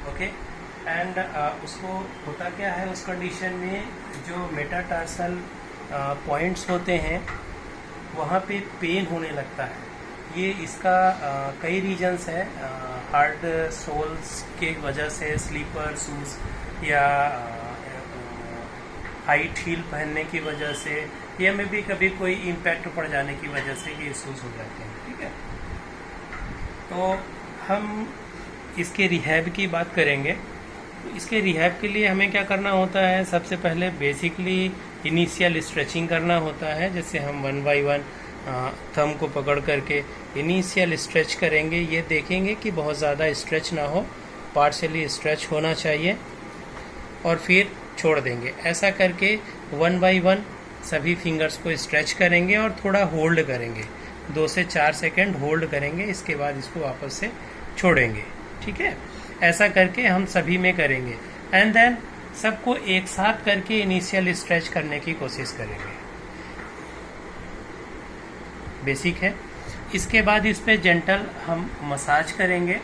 Okay. And उसको होता क्या है, उस कंडीशन में जो मेटाटार्सल पॉइंट्स होते हैं वहाँ पे पेन होने लगता है। ये इसका कई रीजंस है, हार्ड सोल्स के वजह से, स्लीपर शूज़ या हाइट हील पहनने की वजह से, या में भी कभी कोई इम्पैक्ट पड़ जाने की वजह से ये इश्यूज हो जाते हैं। ठीक है, तो हम इसके रिहैब की बात करेंगे। तो इसके रिहैब के लिए हमें क्या करना होता है, सबसे पहले बेसिकली इनिशियल स्ट्रेचिंग करना होता है। जैसे हम 1 बाय 1 थंब को पकड़ करके इनिशियल स्ट्रेच करेंगे। ये देखेंगे कि बहुत ज़्यादा स्ट्रेच ना हो, पार्शियली स्ट्रेच होना चाहिए, और फिर छोड़ देंगे। ऐसा करके 1 बाय 1 सभी फिंगर्स को स्ट्रेच करेंगे और थोड़ा होल्ड करेंगे, 2 से 4 सेकेंड होल्ड करेंगे। इसके बाद इसको वापस से छोड़ेंगे। ठीक है, ऐसा करके हम सभी में करेंगे। एंड देन सबको एक साथ करके इनिशियल स्ट्रेच करने की कोशिश करेंगे। बेसिक है। इसके बाद इस पे जेंटल हम मसाज करेंगे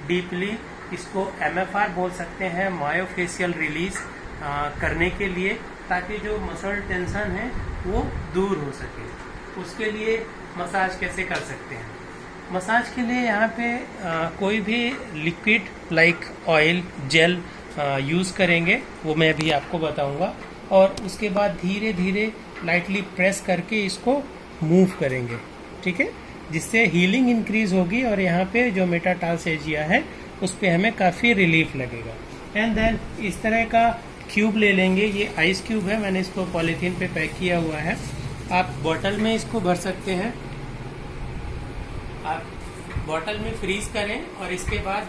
डीपली। इसको MFR बोल सकते हैं, मायोफेशियल रिलीज करने के लिए, ताकि जो मसल टेंशन है वो दूर हो सके। उसके लिए मसाज कैसे कर सकते हैं? मसाज के लिए यहाँ पे कोई भी liquid like oil, gel use करेंगे, वो मैं अभी आपको बताऊंगा। और उसके बाद धीरे धीरे लाइटली प्रेस करके इसको मूव करेंगे। ठीक है, जिससे हीलिंग इंक्रीज होगी और यहाँ पे जो मेटाटार्सेजिया है उस पर हमें काफ़ी रिलीफ लगेगा। एंड देन इस तरह का क्यूब ले लेंगे। ये आइस क्यूब है, मैंने इसको पॉलीथीन पे पैक किया हुआ है। आप बॉटल में इसको भर सकते हैं। आप बॉटल में फ्रीज करें और इसके बाद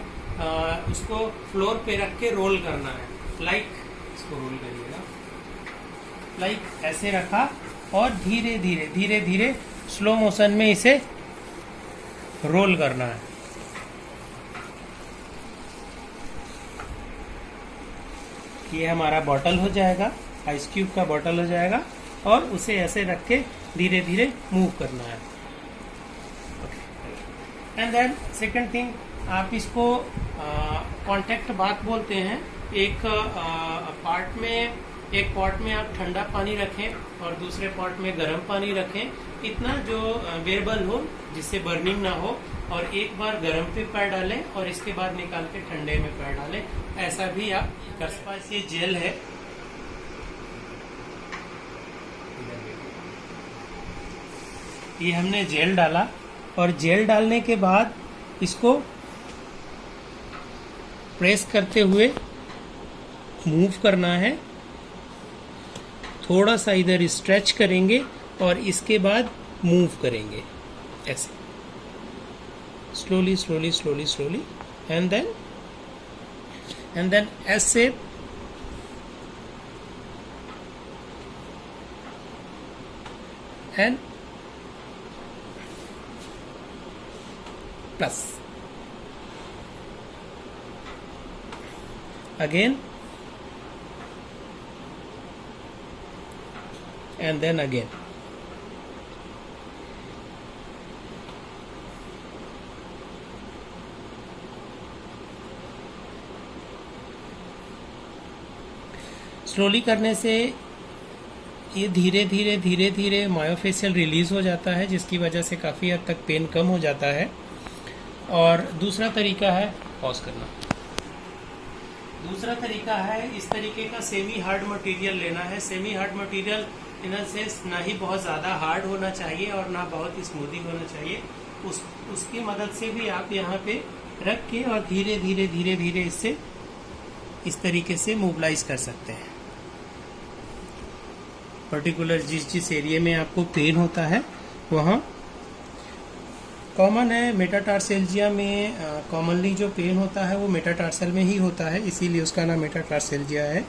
उसको फ्लोर पे रख के रोल करना है। लाइक इसको रोल करिएगा, लाइक ऐसे रखा, और धीरे धीरे स्लो मोशन में इसे रोल करना है। ये हमारा बॉटल हो जाएगा, आइस क्यूब का बॉटल हो जाएगा, और उसे ऐसे रख के धीरे धीरे मूव करना है। एंड देन सेकंड थिंग, आप इसको कांटेक्ट बाथ बोलते हैं। एक पॉट में आप ठंडा पानी रखें और दूसरे पॉट में गर्म पानी रखें, इतना जो बेरेबल हो, जिससे बर्निंग ना हो। और एक बार गर्म पे पैर डालें और इसके बाद निकाल के ठंडे में पैर डालें। ऐसा भी आप कर सकते हैं। ये जेल है, ये हमने जेल डाला, और जेल डालने के बाद इसको प्रेस करते हुए मूव करना है। थोड़ा सा इधर स्ट्रेच करेंगे और इसके बाद मूव करेंगे ऐसे, स्लोली, एंड देन ऐसे and plus again and then again. Slowly करने से ये धीरे धीरे मायोफेशियल रिलीज हो जाता है, जिसकी वजह से काफ़ी हद तक पेन कम हो जाता है। और दूसरा तरीका है पॉज करना। दूसरा तरीका है इस तरीके का सेमी हार्ड मटेरियल लेना है। Semi hard material in the sense ना ही बहुत ज़्यादा हार्ड होना चाहिए और ना बहुत स्मूदी होना चाहिए। उसकी मदद से भी आप यहाँ पे रख के और धीरे धीरे इससे इस तरीके से मोबिलाइज कर सकते हैं। पर्टिकुलर जिस एरिया में आपको पेन होता है वहाँ कॉमन है। मेटाटार्सेल्जिया में कॉमनली जो पेन होता है वो मेटाटार्सल में ही होता है, इसीलिए उसका नाम मेटाटार्सेल्जिया है।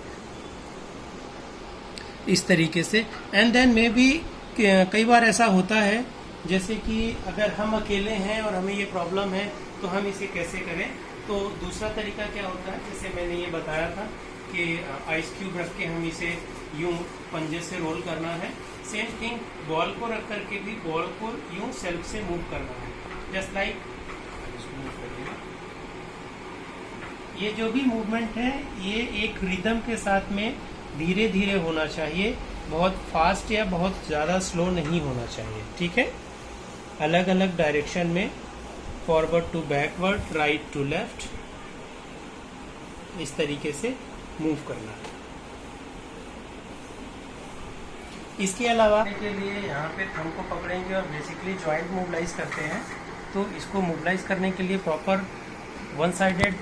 इस तरीके से एंड देन में भी कई बार ऐसा होता है, जैसे कि अगर हम अकेले हैं और हमें ये प्रॉब्लम है तो हम इसे कैसे करें। तो दूसरा तरीका क्या होता है, जैसे मैंने ये बताया था कि आइस क्यूब रख के हम इसे यूं पंजे से रोल करना है। सेम थिंग बॉल को रख करके भी बॉल को यूं सेल्फ से मूव करना है, जस्ट लाइक ये जो भी मूवमेंट है ये एक रिदम के साथ में धीरे धीरे होना चाहिए, बहुत फास्ट या बहुत ज़्यादा स्लो नहीं होना चाहिए, ठीक है। अलग अलग डायरेक्शन में, forward to backward, right to left, इस तरीके से मूव करना है। इसके अलावा के लिए यहाँ पे थंब को पकड़ेंगे और बेसिकली जॉइंट मोबिलाइज करते हैं। तो इसको मोबिलाइज करने के लिए प्रॉपर वन साइडेड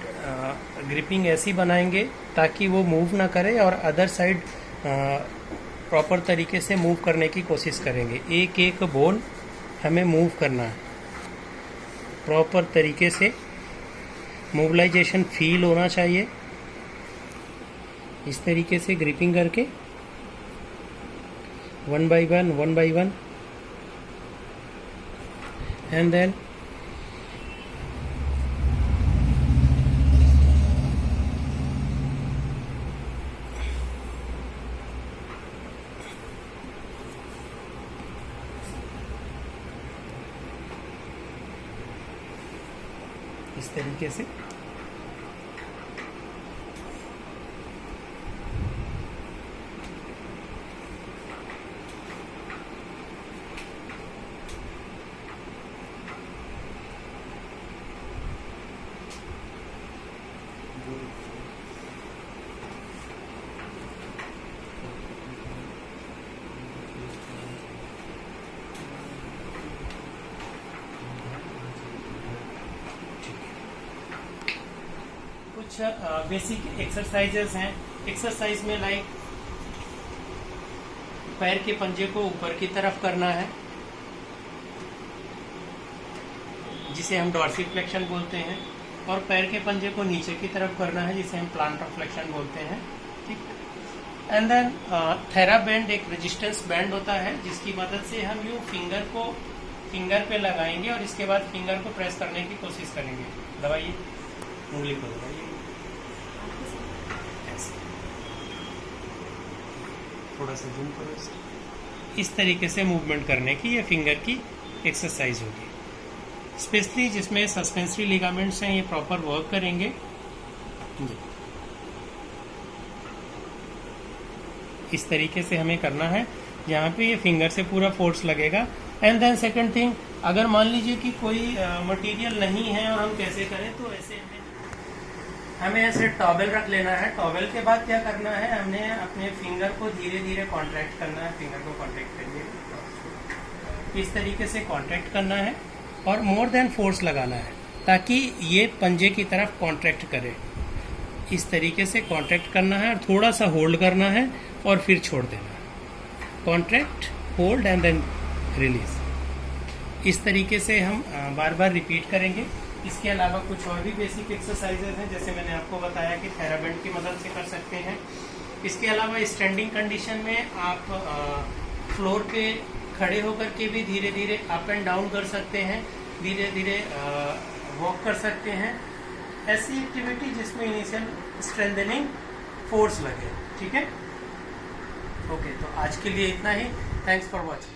ग्रिपिंग ऐसी बनाएंगे ताकि वो मूव ना करे, और अदर साइड प्रॉपर तरीके से मूव करने की कोशिश करेंगे। एक एक बोन हमें मूव करना है, प्रॉपर तरीके से मोबिलाइजेशन फील होना चाहिए। इस तरीके से ग्रिपिंग करके one by one and then इस तरीके से कुछ बेसिक एक्सरसाइजेस हैं। एक्सरसाइज में लाइक पैर के पंजे को ऊपर की तरफ करना है, जिसे हम डॉर्सिफ्लेक्शन बोलते हैं, और पैर के पंजे को नीचे की तरफ करना है, जिसे हम प्लांटर फ्लेक्शन बोलते हैं, ठीक। एंड देन थेरा बैंड एक रेजिस्टेंस बैंड होता है, जिसकी मदद से हम यूँ फिंगर को फिंगर पे लगाएंगे और इसके बाद फिंगर को प्रेस करने की कोशिश करेंगे। दबाइए, उंगली को दबाइए, थोड़ा सा जूम करो। इस तरीके से मूवमेंट करने की ये फिंगर की एक्सरसाइज होगी। स्पेशली जिसमें सस्पेंसरी लिगामेंट्स हैं ये प्रॉपर वर्क करेंगे। इस तरीके से हमें करना है, यहाँ पे ये फिंगर से पूरा फोर्स लगेगा। एंड देन सेकंड थिंग, अगर मान लीजिए कि कोई मटेरियल नहीं है और हम कैसे करें, तो ऐसे हमें ऐसे टॉवेल रख लेना है। टॉवेल के बाद क्या करना है, हमने अपने फिंगर को धीरे धीरे कॉन्ट्रैक्ट करना है। फिंगर को कॉन्ट्रैक्ट करिए, इस तरीके से कॉन्ट्रैक्ट करना है और मोर देन फोर्स लगाना है ताकि ये पंजे की तरफ कॉन्ट्रैक्ट करे। इस तरीके से कॉन्ट्रैक्ट करना है और थोड़ा सा होल्ड करना है और फिर छोड़ देना है। Contract, hold and then release. इस तरीके से हम बार बार रिपीट करेंगे। इसके अलावा कुछ और भी बेसिक एक्सरसाइजेज हैं, जैसे मैंने आपको बताया कि थेरा बैंड की मदद से कर सकते हैं। इसके अलावा स्टैंडिंग कंडीशन में आप फ्लोर पे खड़े होकर के भी धीरे धीरे अप एंड डाउन कर सकते हैं, धीरे धीरे वॉक कर सकते हैं। ऐसी एक्टिविटी जिसमें इनिशियल स्ट्रेंथनिंग फोर्स लगे, ठीक है। ओके, तो आज के लिए इतना ही। Thanks for watching.